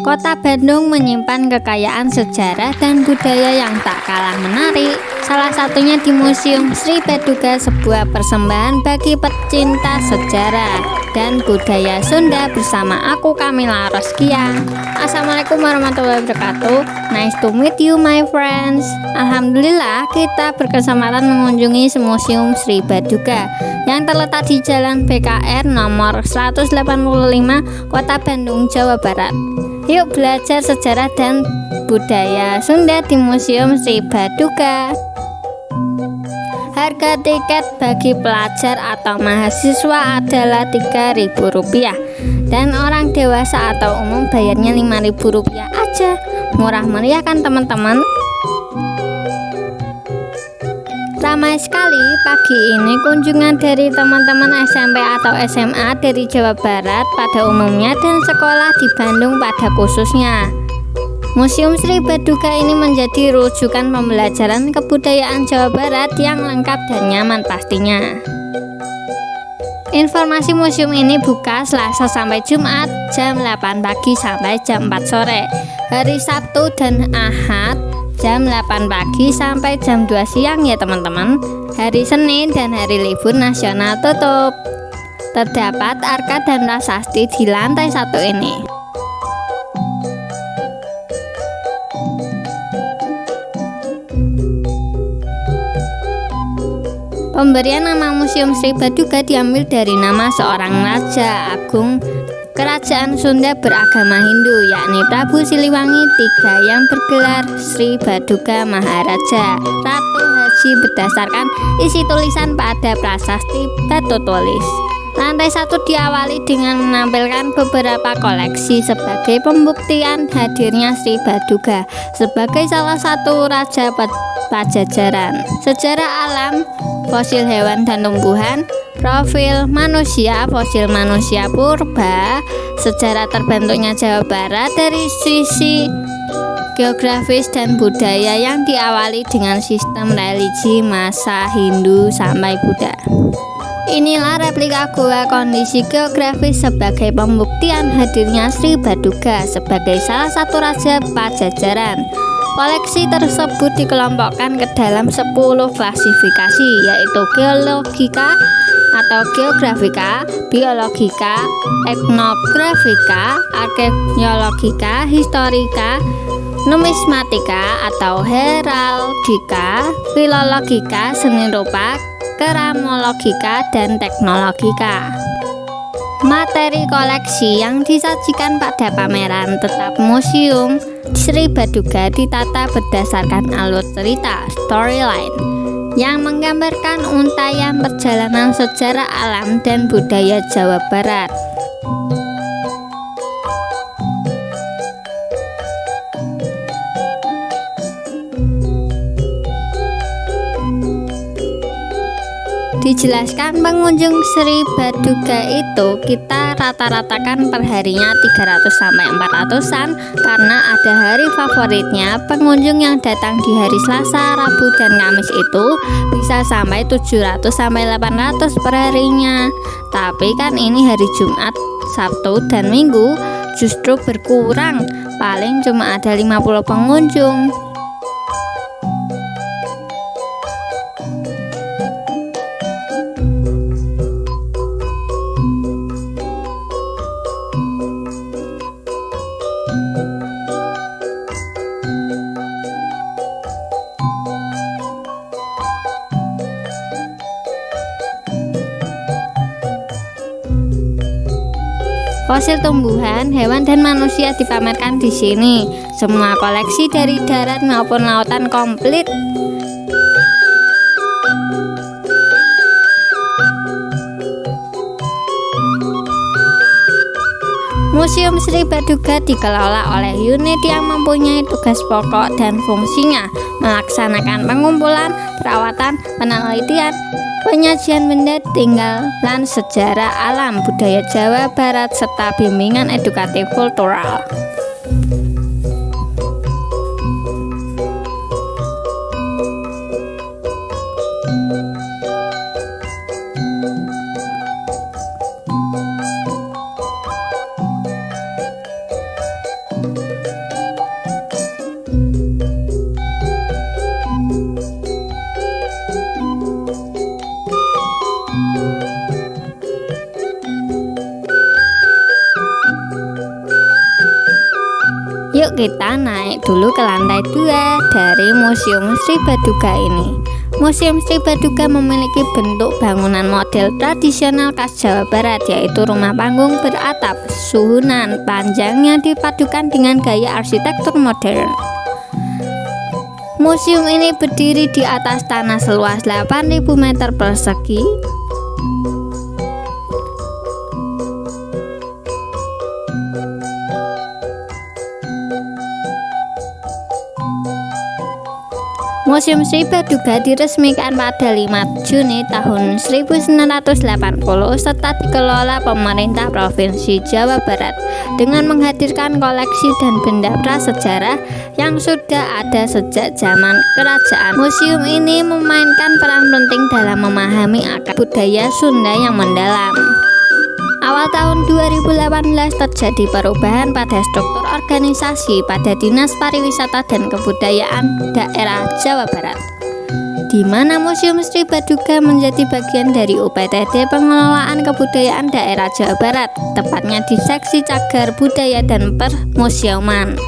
Kota Bandung menyimpan kekayaan sejarah dan budaya yang tak kalah menarik. Salah satunya di Museum Sri Baduga, sebuah persembahan bagi pecinta sejarah dan budaya Sunda bersama aku Kamila Roskia. Assalamualaikum warahmatullahi wabarakatuh. Nice to meet you my friends. Alhamdulillah kita berkesempatan mengunjungi Museum Sri Baduga yang terletak di Jalan BKR nomor 185 Kota Bandung, Jawa Barat. Yuk belajar sejarah dan budaya Sunda di Museum Sri Baduga. Harga tiket bagi pelajar atau mahasiswa adalah Rp3.000 dan orang dewasa atau umum bayarnya Rp5.000 aja. Murah meriah kan teman-teman? Ramai sekali pagi ini kunjungan dari teman-teman SMP atau SMA dari Jawa Barat pada umumnya dan sekolah di Bandung pada khususnya. Museum Sri Baduga ini menjadi rujukan pembelajaran kebudayaan Jawa Barat yang lengkap dan nyaman pastinya. Informasi museum ini buka Selasa sampai Jumat jam 8 pagi sampai jam 4 sore. Hari Sabtu dan Ahad jam 8 pagi sampai jam 2 siang ya teman-teman. Hari Senin dan hari libur nasional tutup. Terdapat arka dan prasasti di lantai 1 ini. Pemberian nama Museum Sri Baduga diambil dari nama seorang Raja Agung Kerajaan Sunda beragama Hindu, yakni Prabu Siliwangi III yang bergelar Sri Baduga Maharaja Ratu Haji berdasarkan isi tulisan pada prasasti batu tulis. Lantai 1 diawali dengan menampilkan beberapa koleksi sebagai pembuktian hadirnya Sri Baduga sebagai salah satu raja Pajajaran. Sejarah alam, fosil hewan dan tumbuhan, profil manusia, fosil manusia purba, sejarah terbentuknya Jawa Barat dari sisi geografis dan budaya yang diawali dengan sistem religi masa Hindu sampai Buddha. Inilah replika gua kondisi geografis sebagai pembuktian hadirnya Sri Baduga sebagai salah satu raja Pajajaran. Koleksi tersebut dikelompokkan ke dalam 10 klasifikasi, yaitu geologika atau geografika, biologika, etnografika, arkeologika, historika, numismatika atau heraldika, filologika, seni rupa, keramologika, dan teknologika. Materi koleksi yang disajikan pada pameran tetap Museum Sri Baduga ditata berdasarkan alur cerita storyline yang menggambarkan untayan perjalanan sejarah alam dan budaya Jawa Barat. Dijelaskan pengunjung Sri Baduga itu kita rata-ratakan perharinya 300 sampai 400-an karena ada hari favoritnya pengunjung yang datang di hari Selasa, Rabu, dan Kamis itu bisa sampai 700 sampai 800 perharinya. Tapi kan ini hari Jumat, Sabtu, dan Minggu justru berkurang, paling cuma ada 50 pengunjung. Fosil tumbuhan, hewan, dan manusia dipamerkan di sini. Semua koleksi dari darat maupun lautan komplit. Museum Sri Baduga dikelola oleh unit yang mempunyai tugas pokok dan fungsinya melaksanakan pengumpulan, perawatan, penelitian, penyajian benda tinggalan sejarah alam budaya Jawa Barat serta bimbingan edukatif kultural. Yuk kita naik dulu ke lantai 2 dari Museum Sri Baduga ini. Museum Sri Baduga memiliki bentuk bangunan model tradisional khas Jawa Barat, yaitu rumah panggung beratap suhunan. Panjangnya dipadukan dengan gaya arsitektur modern. Museum ini berdiri di atas tanah seluas 8.000 meter persegi. Museum Sri Baduga diresmikan pada 5 Juni tahun 1980 serta dikelola pemerintah Provinsi Jawa Barat dengan menghadirkan koleksi dan benda prasejarah yang sudah ada sejak zaman kerajaan. Museum ini memainkan peran penting dalam memahami akar budaya Sunda yang mendalam. Awal tahun 2018 terjadi perubahan pada struktur organisasi pada Dinas Pariwisata dan Kebudayaan Daerah Jawa Barat, di mana Museum Sri Baduga menjadi bagian dari UPTD Pengelolaan Kebudayaan Daerah Jawa Barat, tepatnya di Seksi Cagar Budaya dan Permuseuman.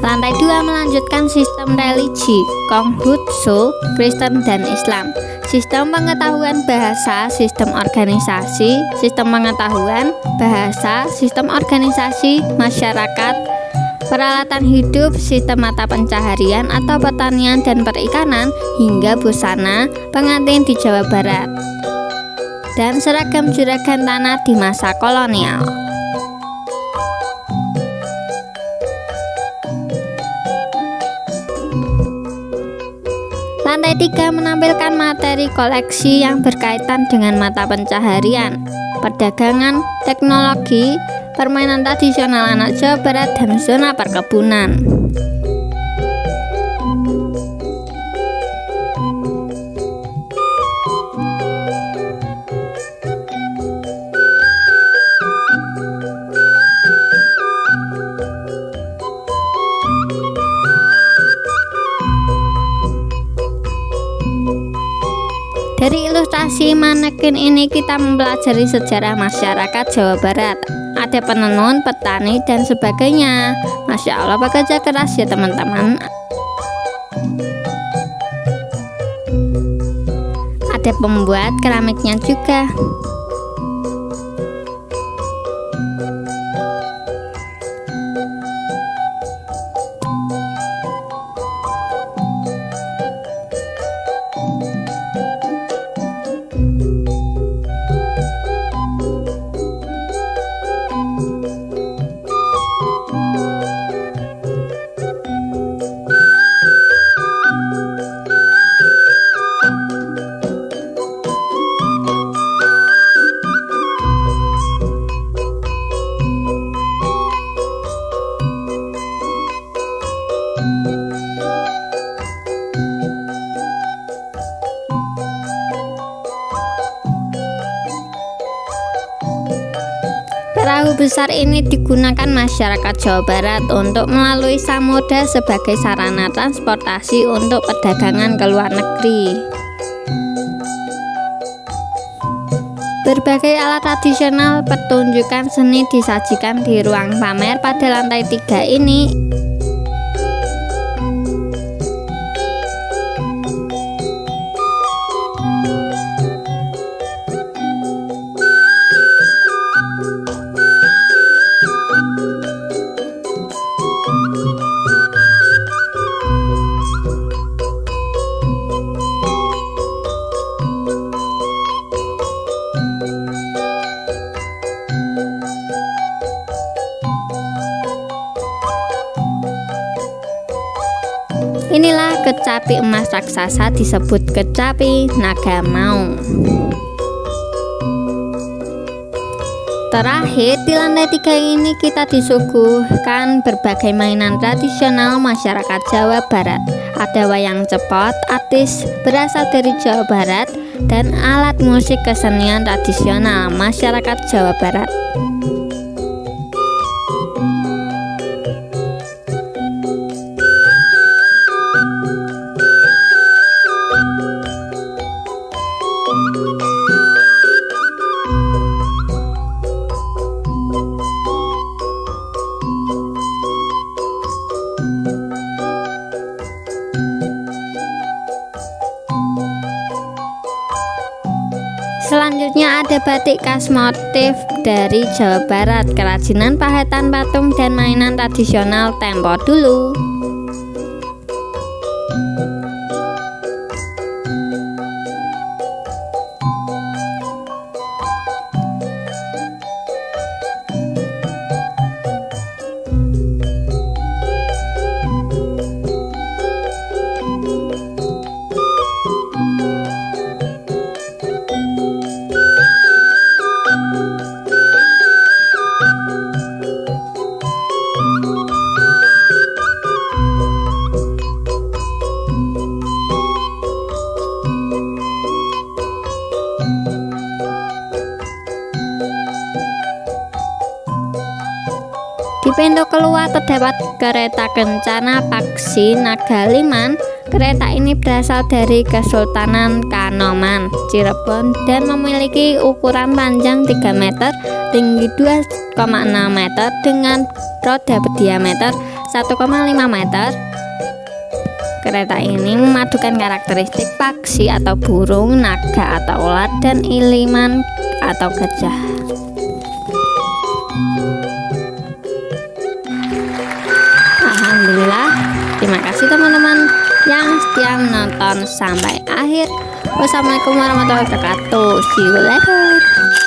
Lantai 2 melanjutkan sistem religi Konghucu, Kristen dan Islam, sistem pengetahuan bahasa, sistem organisasi, sistem pengetahuan bahasa, sistem organisasi masyarakat, peralatan hidup, sistem mata pencaharian atau pertanian dan perikanan, hingga busana pengantin di Jawa Barat, dan seragam juragan tanah di masa kolonial. Lantai 3 menampilkan materi koleksi yang berkaitan dengan mata pencaharian, perdagangan, teknologi, permainan tradisional anak Jawa Barat, dan zona perkebunan. Dari ilustrasi manekin ini kita mempelajari sejarah masyarakat Jawa Barat. Ada penenun, petani, dan sebagainya. Masya Allah, bekerja keras ya teman-teman. Ada pembuat keramiknya juga. Perahu besar ini digunakan masyarakat Jawa Barat untuk melalui samudra sebagai sarana transportasi untuk perdagangan ke luar negeri. Berbagai alat tradisional pertunjukan seni disajikan di ruang pamer pada lantai 3 ini. Inilah kecapi emas raksasa disebut kecapi naga maung. Terakhir, di lantai 3 ini kita disuguhkan berbagai mainan tradisional masyarakat Jawa Barat. Ada wayang cepot, artis berasal dari Jawa Barat, dan alat musik kesenian tradisional masyarakat Jawa Barat. Selanjutnya ada batik khas motif dari Jawa Barat, kerajinan pahetan patung dan mainan tradisional tempo dulu. Di pintu keluar terdapat kereta kencana Paksi Nagaliman. Kereta ini berasal dari Kesultanan Kanoman, Cirebon, dan memiliki ukuran panjang 3 meter, tinggi 2,6 meter, dengan roda berdiameter 1,5 meter. Kereta ini memadukan karakteristik paksi atau burung, naga atau ulat, dan iliman atau gajah. Alhamdulillah, terima kasih teman-teman yang setia menonton sampai akhir. Wassalamualaikum warahmatullahi wabarakatuh. See you later.